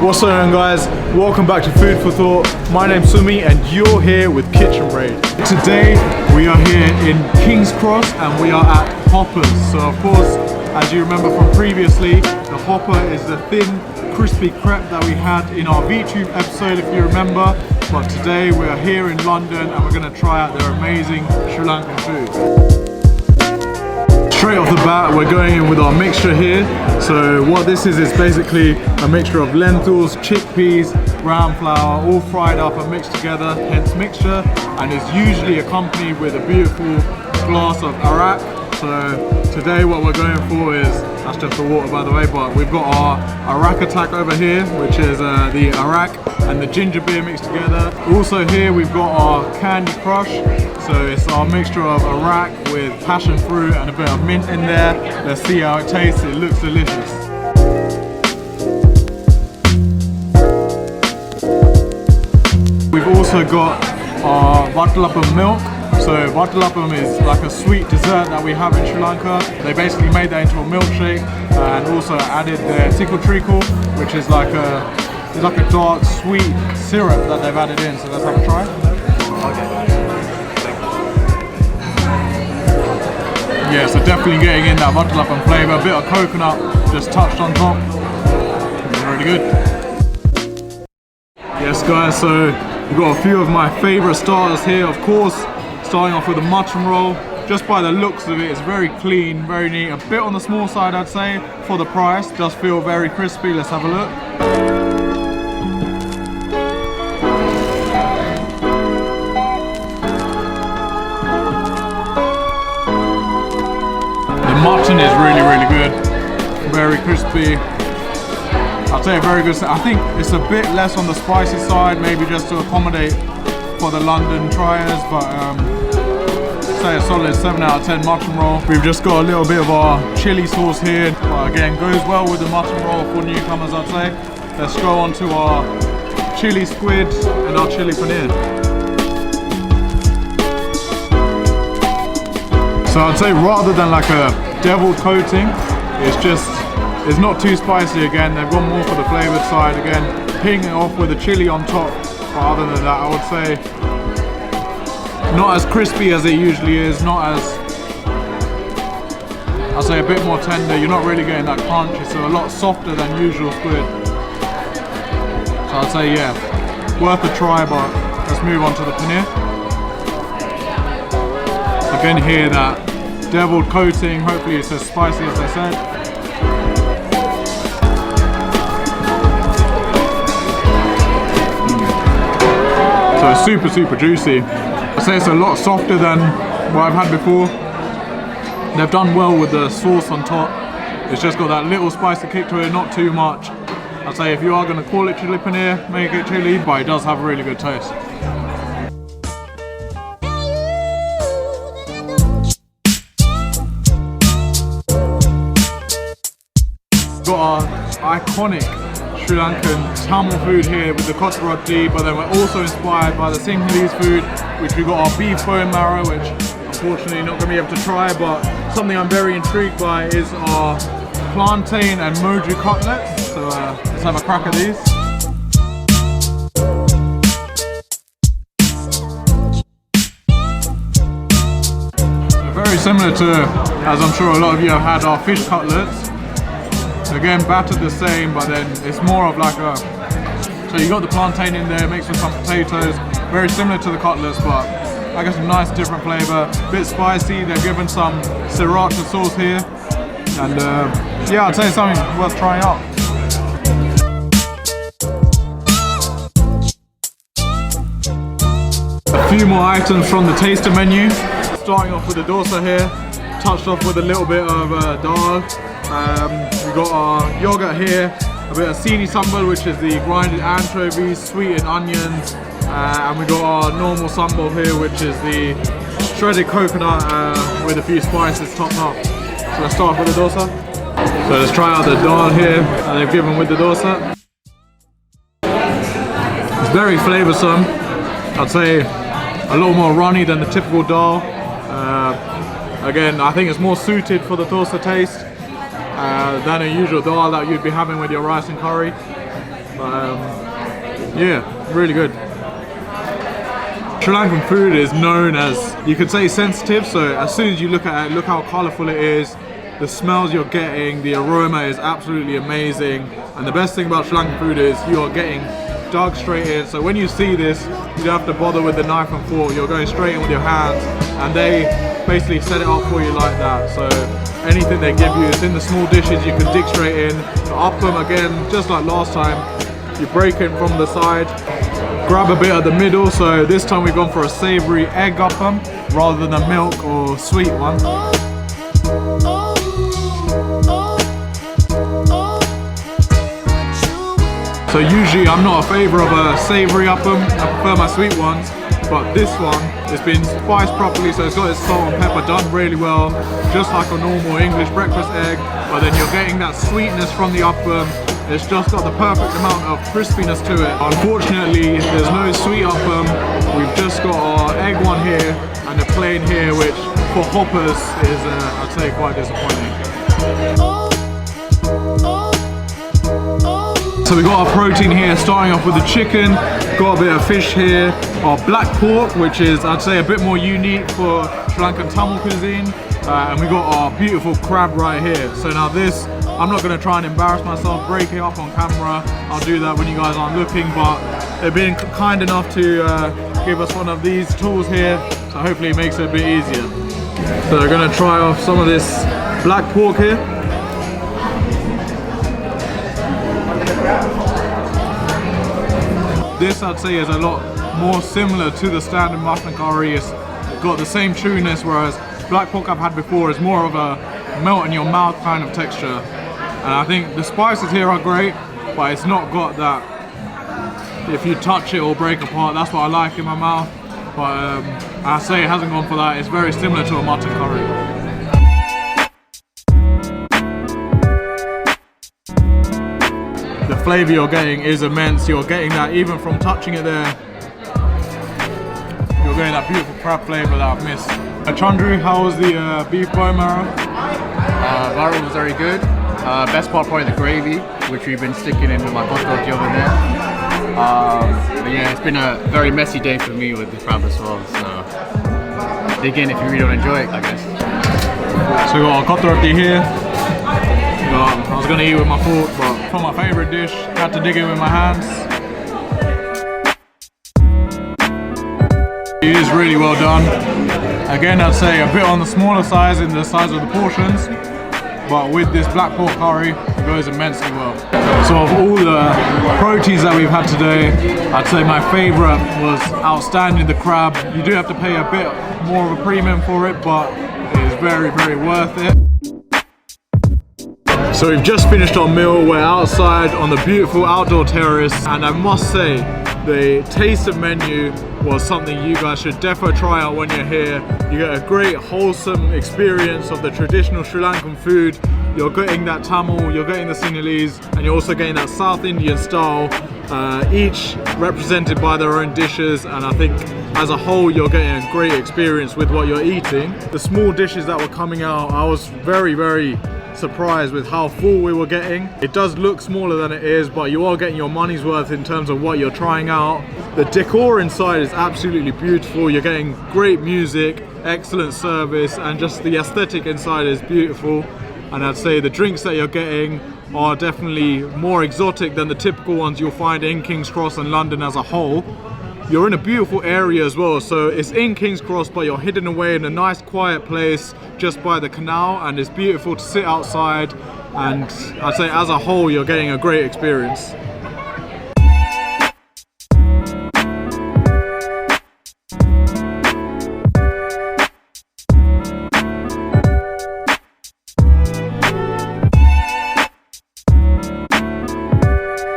What's going on, guys? Welcome back to Food for Thought. My name's Summi and you're here with Kitchen Raid. Today we are here in King's Cross and we are at Hoppers. So of course, as you remember from previously, the Hopper is the thin, crispy crepe that we had in our VTube episode, if you remember. But today we are here in London and we're going to try out their amazing Sri Lankan food. Straight off the bat, we're going in with our mixture here. So what this is basically a mixture of lentils, chickpeas, brown flour, all fried up and mixed together, hence mixture, and is usually accompanied with a beautiful glass of Arrack. So today what we're going for is, that's just the water by the way, but we've got our Arrack attack over here, which is the Arrack and the ginger beer mixed together. Also here we've got our Kandy Krush. So it's our mixture of Arrack with passion fruit and a bit of mint in there. Let's see how it tastes. It looks delicious. We've also got our Vattalapam milk. So Vattalapam is like a sweet dessert that we have in Sri Lanka. They basically made that into a milkshake and also added their tikku treacle, which is like a dark sweet syrup that they've added in. So let's have a try. Okay. Yeah, so definitely getting in that Vattalapam flavour, a bit of coconut just touched on top. Really good. Yes guys, so we've got a few of my favourite starters here, of course. Starting off with the mutton roll. Just by the looks of it, it's very clean, very neat. A bit on the small side I'd say for the price. Does feel very crispy, let's have a look. Mutton is really, really good. Very crispy. I'd say a very good. I think it's a bit less on the spicy side, maybe just to accommodate for the London triers, but say a solid 7 out of 10 mutton roll. We've just got a little bit of our chili sauce here, but again, goes well with the mutton roll for newcomers, I'd say. Let's go on to our chili squid and our chilli paneer. So I'd say rather than like a deviled coating, it's not too spicy again. They've gone more for the flavoured side again, hitting it off with a chili on top. But other than that, I would say not as crispy as it usually is, not as, I'd say a bit more tender. You're not really getting that crunch. It's a lot softer than usual squid. So I'd say yeah, worth a try, but let's move on to the paneer. Again here, that deviled coating, hopefully it's as spicy as they said. So it's super, super juicy. I'd say it's a lot softer than what I've had before. They've done well with the sauce on top. It's just got that little spicy kick to it, not too much. I'd say if you are going to call it chilli paneer, make it chili, but it does have a really good taste. Got our iconic Sri Lankan Tamil food here with the coveted roti, but then we're also inspired by the Sinhalese food, which we got our beef bone marrow, which unfortunately not going to be able to try, but something I'm very intrigued by is our plantain and mojo cutlets. So let's have a crack at these. Very similar to, as I'm sure a lot of you have had, our fish cutlets. Again, battered the same, but then it's more of like a, so you got the plantain in there mixed with some potatoes, very similar to the cutlets, but I guess a nice different flavour, bit spicy. They're given some sriracha sauce here, and yeah, I'd say it's something worth trying out. A few more items from the taster menu. Starting off with the dosa here, touched off with a little bit of dal. We've got our yogurt here, a bit of sini sambal, which is the grinded anchovies, sweetened onions, and we got our normal sambal here, which is the shredded coconut with a few spices topped up. So let's start off with the dosa. So let's try out the dal here that they've given with the dosa. It's very flavoursome. I'd say a lot more runny than the typical dal. Again, I think it's more suited for the dosa taste than a usual dal that you'd be having with your rice and curry. Yeah, really good. Sri Lankan food is known as, you could say, sensitive, so as soon as you look at it, look how colourful it is, the smells you're getting, the aroma is absolutely amazing, and the best thing about Sri Lankan food is you are getting dug straight in, so when you see this, you don't have to bother with the knife and fork, you're going straight in with your hands, and they basically set it up for you like that. So anything they give you, it's in the small dishes, you can dig straight in. The appam, again, just like last time, you break it from the side, grab a bit at the middle, so this time we've gone for a savoury egg appam rather than a milk or sweet one. So usually I'm not a favour of a savoury appam, I prefer my sweet ones, but this one has been spiced properly, so it's got its salt and pepper done really well, just like a normal English breakfast egg, but then you're getting that sweetness from the appam. It's just got the perfect amount of crispiness to it. Unfortunately, there's no sweet appam. We've just got our egg one here and the plain here, which for hoppers is, I'd say, quite disappointing. So we got our protein here, starting off with the chicken, got a bit of fish here, our black pork, which is, I'd say, a bit more unique for Sri Lankan Tamil cuisine, and we got our beautiful crab right here. So now this, I'm not going to try and embarrass myself, break it up on camera, I'll do that when you guys aren't looking, but they've been kind enough to give us one of these tools here, so hopefully it makes it a bit easier. So we're going to try off some of this black pork here. This, I'd say, is a lot more similar to the standard mutton curry. It's got the same chewness, whereas black pork I've had before is more of a melt in your mouth kind of texture. And I think the spices here are great, but it's not got that, if you touch it or break apart, that's what I like in my mouth. But I say it hasn't gone for that. It's very similar to a mutton curry. The flavour you're getting is immense. You're getting that even from touching it there. You're getting that beautiful crab flavour that I've missed. Chandru, how was the beef bone marrow? Marrow was very good. Best part probably the gravy, which we've been sticking in with my hot dog over there. But yeah, it's been a very messy day for me with the crab as well. So dig in if you really don't enjoy it, I guess. So we got our kotta roti here. I was going to eat with my fork, but for my favourite dish, had to dig in with my hands. It is really well done. Again, I'd say a bit on the smaller size in the size of the portions, but with this black pork curry, it goes immensely well. So of all the proteins that we've had today, I'd say my favourite was outstanding, the crab. You do have to pay a bit more of a premium for it, but it is very, very worth it. So we've just finished our meal. We're outside on the beautiful outdoor terrace, and I must say the tasted menu was something you guys should definitely try out when you're here. You get a great wholesome experience of the traditional Sri Lankan food. You're getting that Tamil, you're getting the Sinhalese, and you're also getting that South Indian style, each represented by their own dishes, and I think as a whole you're getting a great experience with what you're eating. The small dishes that were coming out, I was very, very surprised with how full we were getting. It does look smaller than it is, but you are getting your money's worth in terms of what you're trying out. The decor inside is absolutely beautiful. You're getting great music, excellent service, and just the aesthetic inside is beautiful. And I'd say the drinks that you're getting are definitely more exotic than the typical ones you'll find in King's Cross and London as a whole. You're in a beautiful area as well, so it's in King's Cross, but you're hidden away in a nice quiet place just by the canal, and it's beautiful to sit outside, and I'd say as a whole you're getting a great experience.